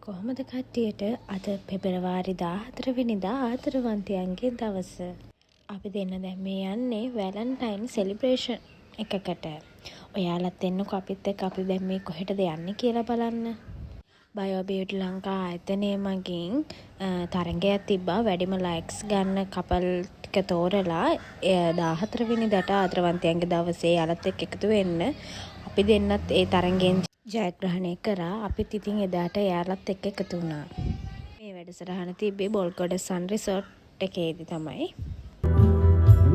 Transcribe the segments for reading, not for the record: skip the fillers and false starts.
කොහොමද කට්ටියට අද පෙබරවාරි 14 වෙනිදා ආදරවන්තයන්ගේ දවස. අපි දෙන්න දැන් මේ යන්නේ වැලන්ටයින් සෙලිබ්‍රේෂන් එකකට. ඔයාලත් එන්නකෝ අපිත් එක්ක. අපි දැන් මේ කොහෙටද යන්නේ කියලා බලන්න. බයෝ බියුටි ලංකා ආයතනය මගින් තරඟයක් තිබ්බා. වැඩිම ලයික්ස් ගන්න කපල් ටික තෝරලා 14 වෙනිදාට ආදරවන්තයන්ගේ දවසේ යාලත් එක්ක එකතු වෙන්න. අපි දෙන්නත් ඒ තරඟෙන් ජයග්‍රහණය කරා. අපිත් ඉතින් එදාට එයාලත් එක්ක එකතු වුණා. මේ වැඩසටහන තිබ්බේ බොල්ගොඩ සන් රිසෝට් එකේදී තමයි.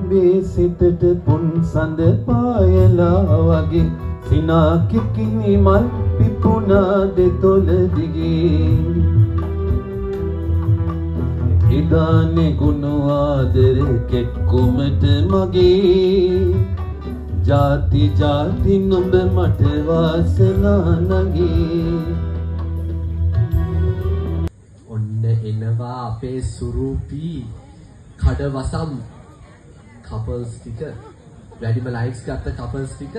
මේ සිතට පොන් සඳ පායලා වගේ සිනා කිකිනි මල් පිපුණා දෙතොල දිගේ ඉදානේ ගුණ ආදර කෙක්කුමට මගේ ජාති ජාති නුඹ මට වාසනා නගේ. ඔන්න එනවා අපේ සුරූපී කඩවසම් කපල්ස් ටික. වැඩිම ලයික්ස් ගත්ත කපල්ස් ටික.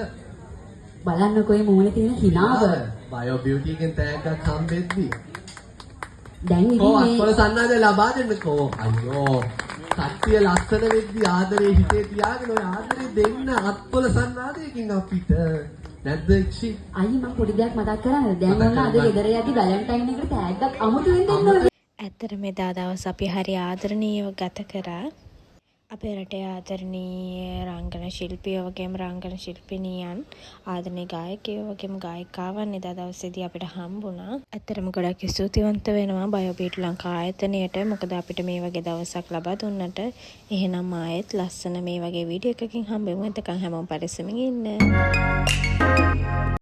බලන්නකෝ මේ මූණේ තියෙන හිනාව. බයෝ බියුටි එකෙන් තෑග්ගක් හම්බෙද්දි. දැන් ඉතින් කොහොම මේ අත්වල සන්නාදේ ලබා දෙන්නකෝ. අයියෝ කට්ටිය ලස්සන වෙද්දි ආදරේ හිතේ තියාගෙන ඔය ආදරේ දෙන්න අත්වල සන්නාදයකින් අපිට නැද්ද ඉක්ෂි? අයියේ මම පොඩි දෙයක් මතක් කරන්නේ. දැන් ඔන්න අද ගෙදර යද්දි වැලන්ටයින් එකට තෑග්ගක් අමුතුවෙන් දෙන්න ඕනේ. ඇත්තටම එදා දවස් අපි හරි ආදරණීයව ගත කරා. අපේ රටේ ආදරණීය රංගන ශිල්පියෝ වගේම රංගන ශිල්පිනියන් ආදරණීය ගායකයෝ වගේම ගායිකාවන් එදා දවසේදී අපිට හම්බුණා. ඇත්තටම ගොඩක් ස්තුතිවන්ත වෙනවා බයෝ බියුටි ලංකා ආයතනයට. මොකද අපිට මේ වගේ දවසක් ලබා දුන්නට. එහෙනම් ආයෙත් ලස්සන මේ වගේ වීඩියෝ එකකින් හම්බෙමු. එතකන් හැමෝම පරිස්සමින් ඉන්න.